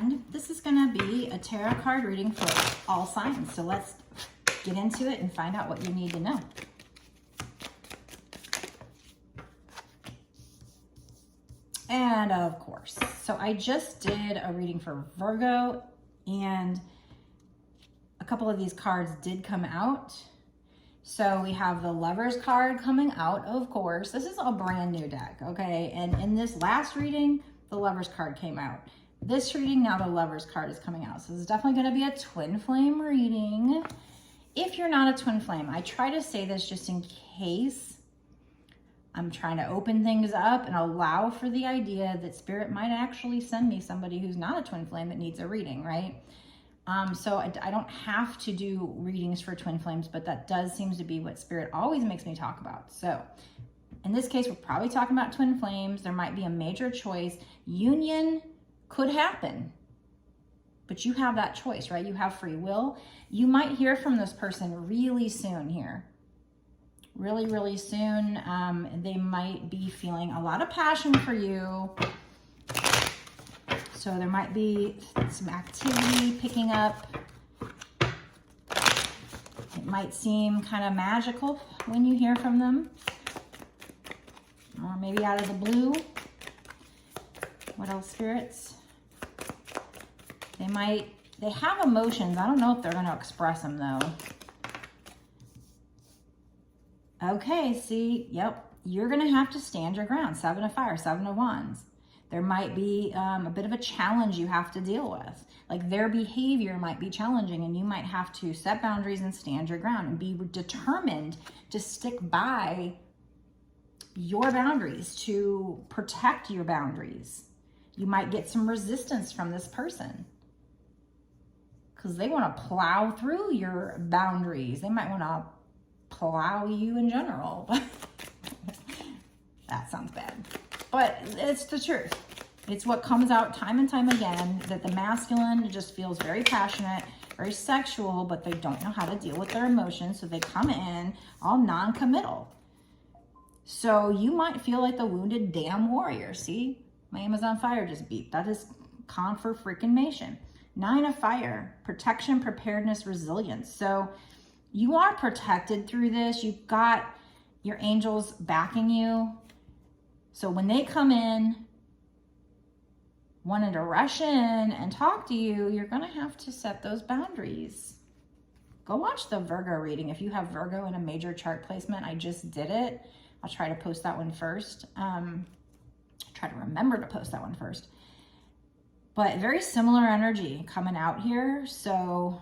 And this is going to be a tarot card reading for all signs. So let's get into it and find out what you need to know. And of course, so I just did a reading for Virgo, and a couple of these cards did come out. So we have the Lovers card coming out, of course. This is a brand new deck, okay? And in this last reading, the Lovers card came out. This reading, now the Lovers card is coming out. So this is definitely going to be a twin flame reading. If you're not a twin flame, I try to say this just in case I'm trying to open things up and allow for the idea that Spirit might actually send me somebody who's not a twin flame that needs a reading, right? So I don't have to do readings for twin flames, but that does seem to be what Spirit always makes me talk about. So in this case, we're probably talking about twin flames. There might be a major choice. Union could happen, but you have that choice, right? You have free will. You might hear from this person really soon here. Really, really soon. They might be feeling a lot of passion for you. So there might be some activity picking up. It might seem kind of magical when you hear from them. Or maybe out of the blue. What else, spirits? They have emotions. I don't know if they're going to express them though. Okay, see, yep. You're going to have to stand your ground. 7 of Fire, 7 of Wands. There might be a bit of a challenge you have to deal with. Like their behavior might be challenging and you might have to set boundaries and stand your ground and be determined to stick by your boundaries, to protect your boundaries. You might get some resistance from this person because they want to plow through your boundaries. They might want to plow you in general. That sounds bad. But it's the truth. It's what comes out time and time again, that the masculine just feels very passionate, very sexual, but they don't know how to deal with their emotions. So they come in all non-committal. So you might feel like the wounded damn warrior. See, my Amazon Fire just beeped. That is confirmation. 9 of Fire, protection, preparedness, resilience. So you are protected through this. You've got your angels backing you. So when they come in, wanting to rush in and talk to you, you're going to have to set those boundaries. Go watch the Virgo reading. If you have Virgo in a major chart placement, I just did it. I'll try to post that one first. Try to remember to post that one first. But very similar energy coming out here. So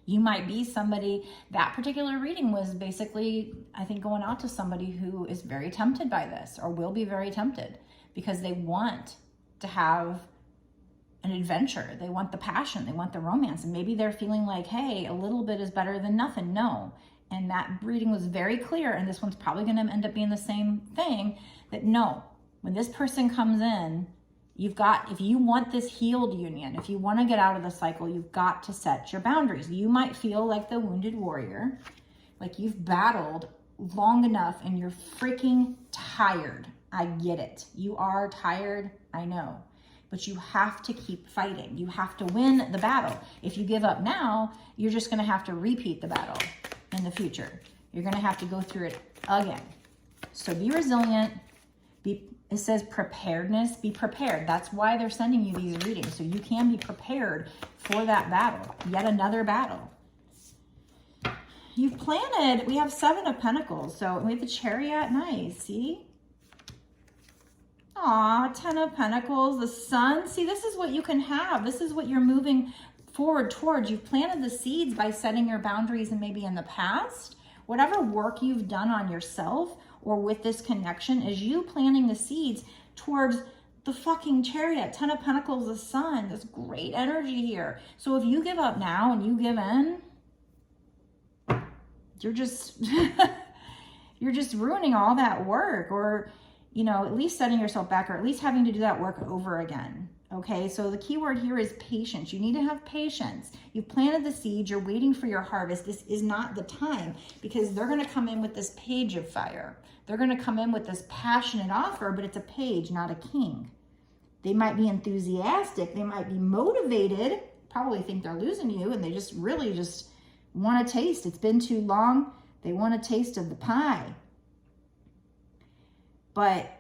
you might be somebody, that particular reading was basically, I think, going out to somebody who is very tempted by this or will be very tempted because they want to have an adventure. They want the passion. They want the romance. And maybe they're feeling like, hey, a little bit is better than nothing. No. And that reading was very clear. And this one's probably going to end up being the same thing, that no, when this person comes in, you've got, if you want this healed union, if you want to get out of the cycle, you've got to set your boundaries. You might feel like the wounded warrior, like you've battled long enough and you're freaking tired. I get it. You are tired. I know. But you have to keep fighting. You have to win the battle. If you give up now, you're just going to have to repeat the battle in the future. You're going to have to go through it again. So be resilient. It says preparedness, be prepared. That's why they're sending you these readings, so you can be prepared for that battle, yet another battle. You've planted, we have 7 of Pentacles, so we have the Chariot, nice, see? Aw, 10 of Pentacles, the Sun. See, this is what you can have. This is what you're moving forward towards. You've planted the seeds by setting your boundaries and maybe in the past. Whatever work you've done on yourself or with this connection is you planting the seeds towards the fucking Chariot, 10 of Pentacles, the Sun. This great energy here. So if you give up now and you give in, you're just you're just ruining all that work, or you know, at least setting yourself back, or at least having to do that work over again. Okay, so the key word here is patience. You need to have patience. You've planted the seed, you're waiting for your harvest. This is not the time, because they're going to come in with this Page of Fire. They're going to come in with this passionate offer, but it's a page, not a king. They might be enthusiastic. They might be motivated, probably think they're losing you, and they just really just want a taste. It's been too long. They want a taste of the pie. But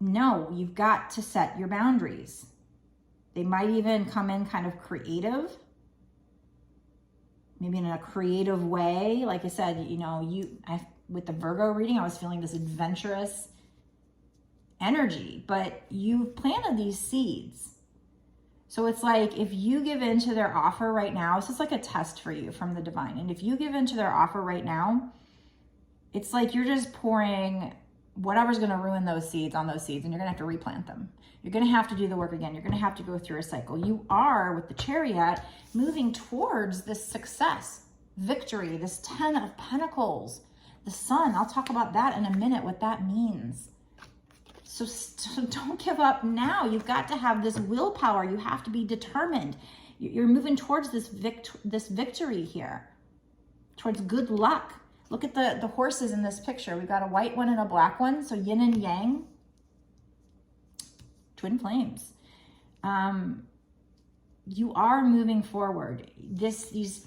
no, you've got to set your boundaries. They might even come in kind of creative, maybe in a creative way. Like I said, you know, with the Virgo reading, I was feeling this adventurous energy, but you've planted these seeds. So it's like, if you give in to their offer right now, this is like a test for you from the divine. And if you give in to their offer right now, it's like you're just pouring whatever's going to ruin those seeds on those seeds, and you're going to have to replant them. You're going to have to do the work again. You're going to have to go through a cycle. You are, with the Chariot, moving towards this success, victory, this 10 of Pentacles, the Sun. I'll talk about that in a minute, what that means. So don't give up now. You've got to have this willpower. You have to be determined. You're moving towards this victory here, towards good luck. Look at the horses in this picture. We've got a white one and a black one. So yin and yang, twin flames. You are moving forward. These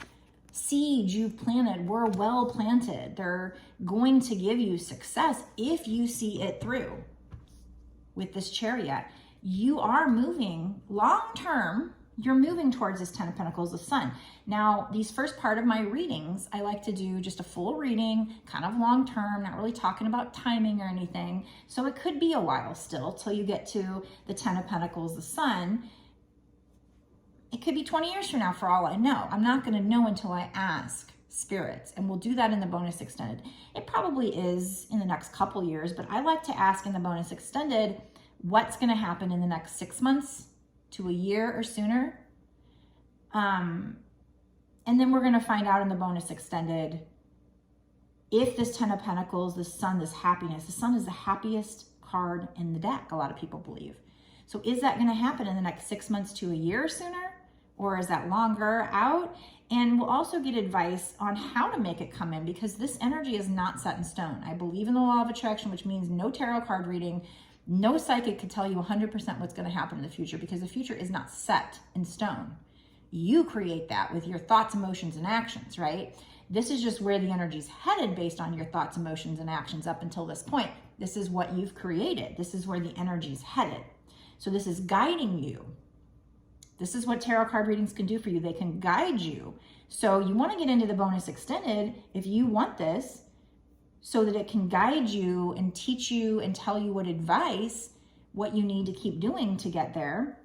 seeds you've planted were well planted. They're going to give you success if you see it through. With this Chariot, you are moving long-term. You're moving towards this 10 of Pentacles, the Sun. Now, these first part of my readings, I like to do just a full reading, kind of long-term, not really talking about timing or anything. So it could be a while still till you get to the 10 of Pentacles, the Sun. It could be 20 years from now for all I know. I'm not going to know until I ask spirits, and we'll do that in the bonus extended. It probably is in the next couple years, but I like to ask in the bonus extended what's going to happen in the next 6 months to a year or sooner. And then we're going to find out in the bonus extended if this 10 of Pentacles, the Sun, this happiness, the Sun is the happiest card in the deck, a lot of people believe. So is that going to happen in the next 6 months to a year sooner? Or is that longer out? And we'll also get advice on how to make it come in, because this energy is not set in stone. I believe in the law of attraction, which means no tarot card reading, no psychic can tell you 100% what's going to happen in the future, because the future is not set in stone. You create that with your thoughts, emotions, and actions, right? This is just where the energy's headed based on your thoughts, emotions, and actions up until this point. This is what you've created. This is where the energy's headed. So this is guiding you. This is what tarot card readings can do for you. They can guide you. So you want to get into the bonus extended if you want this, so that it can guide you and teach you and tell you what you need to keep doing to get there.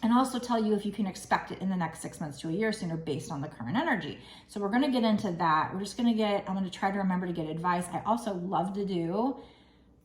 And also tell you if you can expect it in the next 6 months to a year sooner based on the current energy. So we're going to get into that. I'm going to try to remember to get advice. I also love to do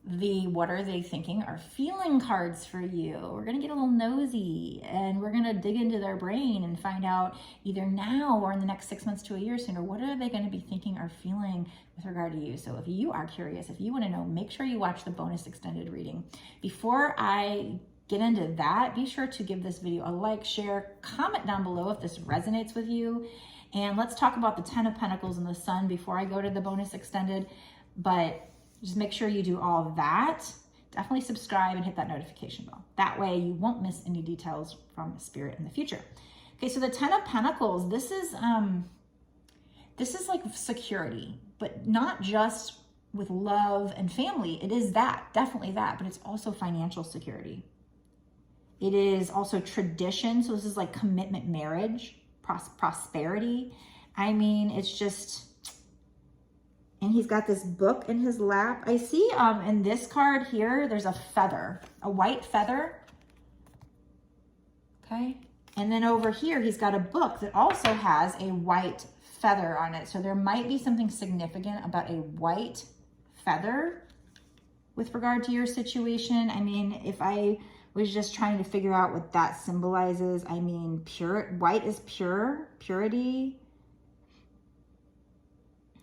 the what are they thinking or feeling cards for you. We're going to get a little nosy and we're going to dig into their brain and find out either now or in the next 6 months to a year sooner, what are they going to be thinking or feeling with regard to you. So if you are curious, if you want to know, make sure you watch the bonus extended reading. Before I get into that, be sure to give this video a like, share, comment down below if this resonates with you. And let's talk about the 10 of Pentacles and the Sun before I go to the bonus extended. But just make sure you do all of that. Definitely subscribe and hit that notification bell. That way you won't miss any details from Spirit in the future. Okay, so the 10 of Pentacles, this is like security, but not just with love and family. It is that, definitely that, but it's also financial security. It is also tradition. So this is like commitment, marriage, prosperity. I mean, it's just, and he's got this book in his lap. I see in this card here, there's a feather, a white feather. Okay. And then over here, he's got a book that also has a white feather on it. So there might be something significant about a white feather with regard to your situation. I mean, if I was just trying to figure out what that symbolizes, I mean, white is pure, purity.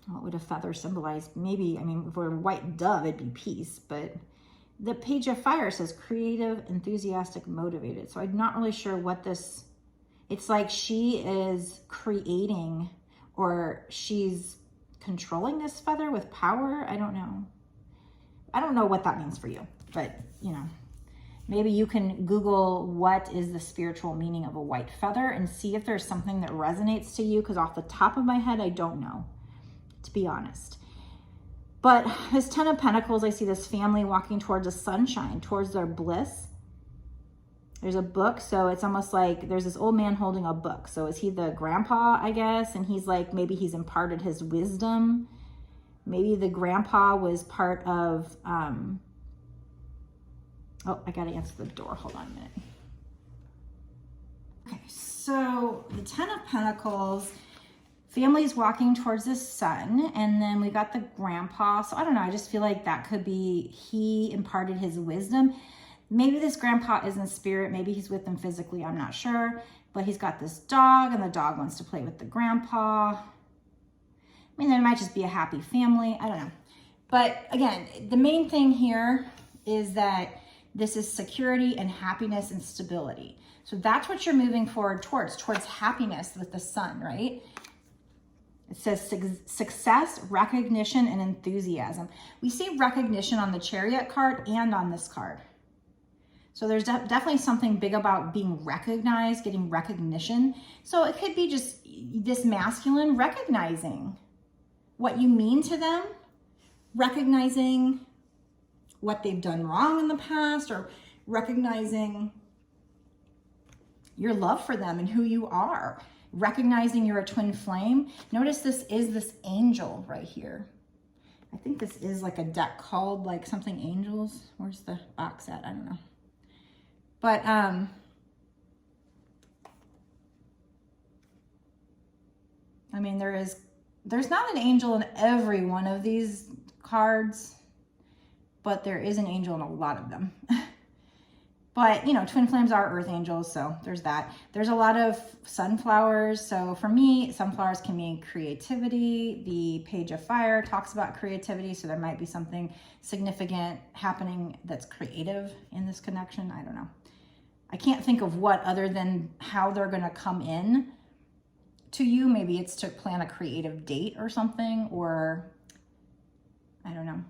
What would a feather symbolize? Maybe, I mean, if we're a white dove, it'd be peace, but the Page of Fire says creative, enthusiastic, motivated. So I'm not really sure what this, it's like she is creating or she's controlling this feather with power. I don't know. I don't know what that means for you, but you know, Maybe you can Google what is the spiritual meaning of a white feather and see if there's something that resonates to you, because off the top of my head, I don't know, to be honest. But this 10 of Pentacles, I see this family walking towards the sunshine, towards their bliss. There's a book, so it's almost like there's this old man holding a book. So is he the grandpa, I guess? And he's like, maybe he's imparted his wisdom. Maybe the grandpa was part of, oh, I gotta answer the door, hold on a minute. Okay, so the 10 of Pentacles, family's walking towards the sun, and then we got the grandpa. So I don't know, I just feel like that could be he imparted his wisdom. Maybe this grandpa is in spirit, maybe he's with them physically, I'm not sure. But he's got this dog, and the dog wants to play with the grandpa. I mean, there might just be a happy family, I don't know. But again, the main thing here is that this is security and happiness and stability. So that's what you're moving forward towards happiness with the sun, right? It says success, recognition, and enthusiasm. We see recognition on the Chariot card and on this card. So there's definitely something big about being recognized, getting recognition. So it could be just this masculine recognizing what you mean to them, recognizing what they've done wrong in the past, or recognizing your love for them and who you are. Recognizing you're a twin flame. Notice this is this angel right here. I think this is like a deck called like something angels. Where's the box at? I don't know. But I mean, there's not an angel in every one of these cards, but there is an angel in a lot of them. But, you know, twin flames are earth angels, so there's that. There's a lot of sunflowers. So for me, sunflowers can mean creativity. The Page of Fire talks about creativity, so there might be something significant happening that's creative in this connection. I don't know. I can't think of what other than how they're going to come in to you. Maybe it's to plan a creative date or something, or I don't know.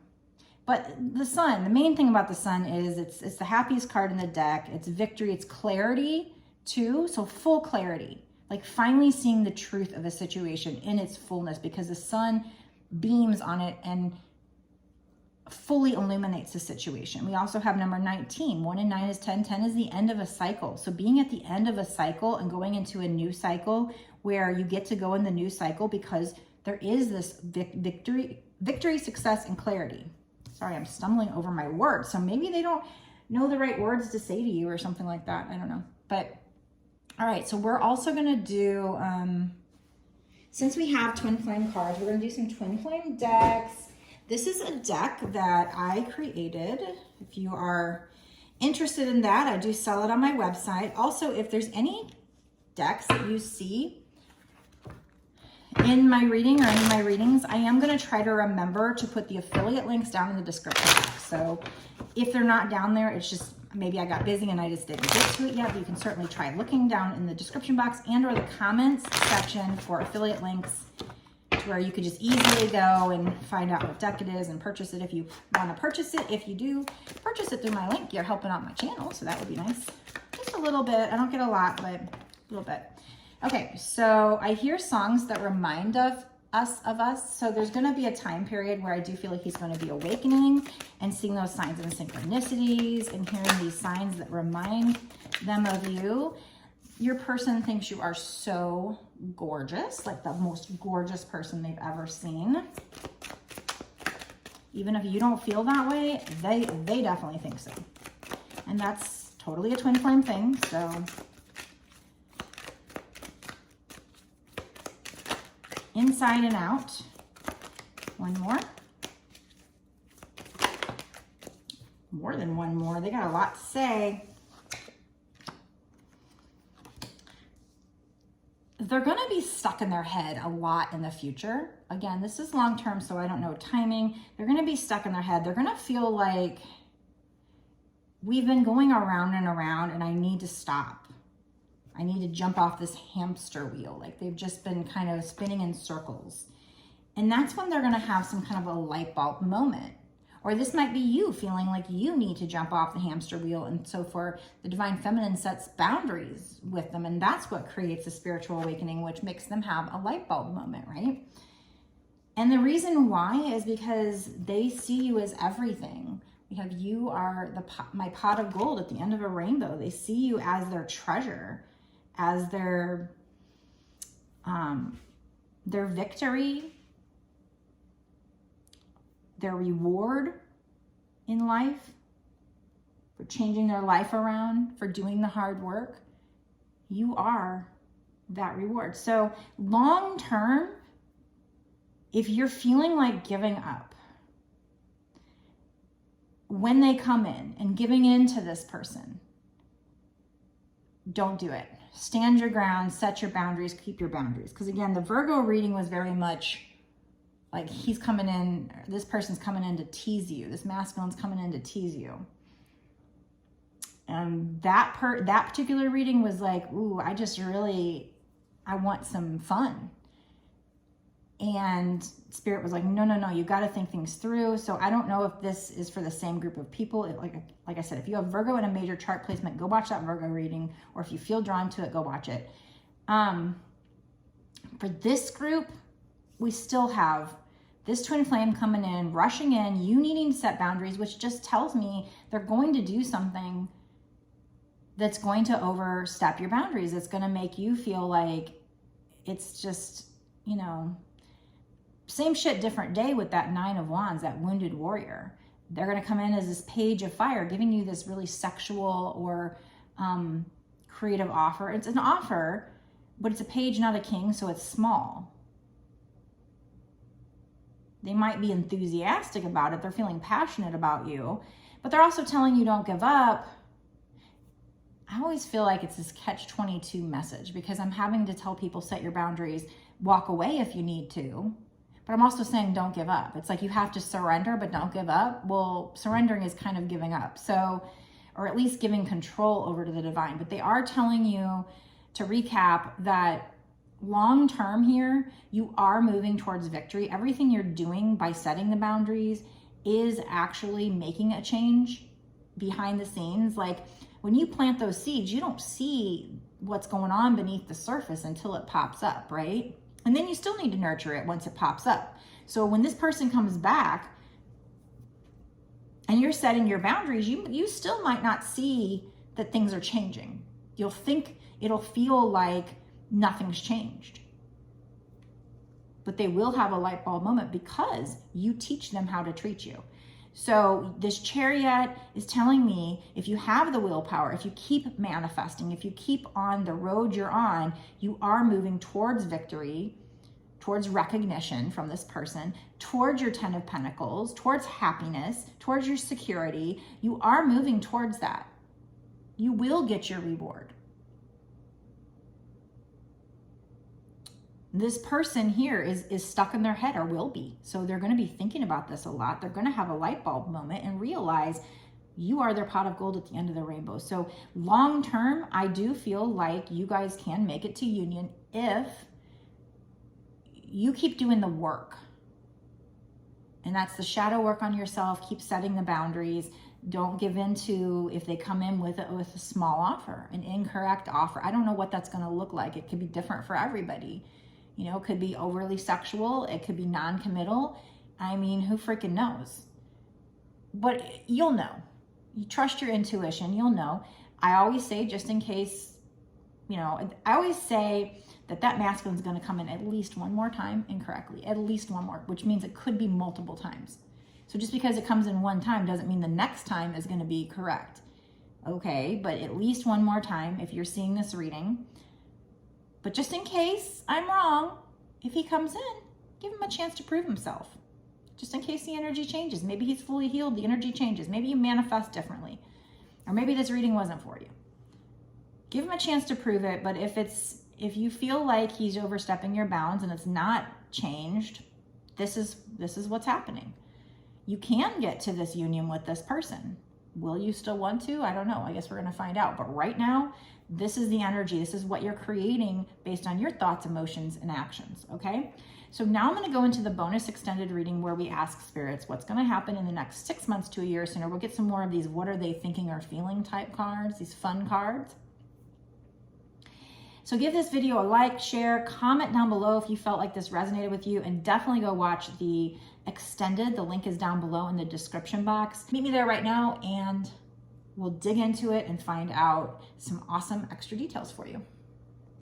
But the sun, the main thing about the sun is it's the happiest card in the deck. It's victory, it's clarity too. So full clarity, like finally seeing the truth of a situation in its fullness, because the sun beams on it and fully illuminates the situation. We also have number 19. 1 and 9 is 10. 10 is the end of a cycle. So being at the end of a cycle and going into a new cycle where you get to go in the new cycle because there is this victory, success, and clarity. Sorry, I'm stumbling over my words. So maybe they don't know the right words to say to you or something like that. I don't know. But all right, so we're also going to do, since we have twin flame cards, we're going to do some twin flame decks. This is a deck that I created. If you are interested in that, I do sell it on my website. Also, if there's any decks that you see in my reading or any of my readings, I am going to try to remember to put the affiliate links down in the description box. So if they're not down there, it's just maybe I got busy and I just didn't get to it yet, but you can certainly try looking down in the description box and or the comments section for affiliate links, where you could just easily go and find out what deck it is and purchase it if you want to purchase it. If you do purchase it through my link, you're helping out my channel, so that would be nice. Just a little bit. I don't get a lot, but a little bit. Okay, so I hear songs that remind us. So there's going to be a time period where I do feel like he's going to be awakening and seeing those signs and synchronicities and hearing these signs that remind them of you. Your person thinks you are so gorgeous, like the most gorgeous person they've ever seen. Even if you don't feel that way, they definitely think so. And that's totally a twin flame thing, so inside and out. One more. More than one more. They got a lot to say. They're going to be stuck in their head a lot in the future. Again, this is long-term, so I don't know timing. They're going to be stuck in their head. They're going to feel like we've been going around and around and I need to stop. I need to jump off this hamster wheel. Like they've just been kind of spinning in circles. And that's when they're going to have some kind of a light bulb moment. Or this might be you feeling like you need to jump off the hamster wheel. And so for the divine feminine sets boundaries with them. And that's what creates a spiritual awakening, which makes them have a light bulb moment, right? And the reason why is because they see you as everything. We have, you are my pot of gold at the end of a rainbow. They see you as their treasure, as their victory, their reward in life, for changing their life around, for doing the hard work. You are that reward. So long term, if you're feeling like giving up, when they come in and giving in to this person, don't do it. Stand your ground, set your boundaries, keep your boundaries. Because again, the Virgo reading was very much like he's coming in, this person's coming in to tease you. This masculine's coming in to tease you. And that particular reading was like, ooh, I want some fun. And Spirit was like, no, you got to think things through. So I don't know if this is for the same group of people. Like I said, if you have Virgo in a major chart placement, go watch that Virgo reading. Or if you feel drawn to it, go watch it. For this group, we still have this twin flame coming in, rushing in, you needing to set boundaries, which just tells me they're going to do something that's going to overstep your boundaries. It's going to make you feel like it's just, same shit, different day with that 9 of Wands, that wounded warrior. They're going to come in as this page of fire, giving you this really sexual or creative offer. It's an offer, but it's a page, not a king, so it's small. They might be enthusiastic about it. They're feeling passionate about you, but they're also telling you don't give up. I always feel like it's this catch-22 message, because I'm having to tell people, set your boundaries, walk away if you need to. But I'm also saying don't give up. It's like you have to surrender, but don't give up. Well, surrendering is kind of giving up. So, or at least giving control over to the divine. But they are telling you, to recap, that long term here, you are moving towards victory. Everything you're doing by setting the boundaries is actually making a change behind the scenes. Like when you plant those seeds, you don't see what's going on beneath the surface until it pops up, right? And then you still need to nurture it once it pops up. So when this person comes back and you're setting your boundaries, you still might not see that things are changing. You'll think it'll feel like nothing's changed. But they will have a light bulb moment because you teach them how to treat you. So this Chariot is telling me, if you have the willpower, if you keep manifesting, if you keep on the road you're on, you are moving towards victory, towards recognition from this person, towards your 10 of Pentacles, towards happiness, towards your security. You are moving towards that. You will get your reward. This person here is stuck in their head, or will be. So they're going to be thinking about this a lot. They're going to have a light bulb moment and realize you are their pot of gold at the end of the rainbow. So long term, I do feel like you guys can make it to union if you keep doing the work. And that's the shadow work on yourself. Keep setting the boundaries. Don't give in to, if they come in with a small offer, an incorrect offer. I don't know what that's going to look like. It could be different for everybody. It could be overly sexual. It could be non-committal. I mean, who freaking knows? But you'll know. You trust your intuition. You'll know. I always say, just in case, I always say that masculine's going to come in at least one more time incorrectly. At least one more, which means it could be multiple times. So just because it comes in one time doesn't mean the next time is going to be correct. Okay, but at least one more time if you're seeing this reading. But just in case I'm wrong, if he comes in, give him a chance to prove himself. Just in case the energy changes. Maybe he's fully healed, the energy changes. Maybe you manifest differently. Or maybe this reading wasn't for you. Give him a chance to prove it, but if you feel like he's overstepping your bounds and it's not changed, this is what's happening. You can get to this union with this person. Will you still want to? I don't know. I guess we're going to find out. But right now, This is the energy. This is what you're creating based on your thoughts, emotions, and actions, okay? So now I'm going to go into the bonus extended reading where we ask spirits what's going to happen in the next 6 months to a year sooner. We'll get some more of these what are they thinking or feeling type cards, these fun cards. So give this video a like, share, comment down below if you felt like this resonated with you, and definitely go watch the extended. The link is down below in the description box. Meet me there right now and we'll dig into it and find out some awesome extra details for you.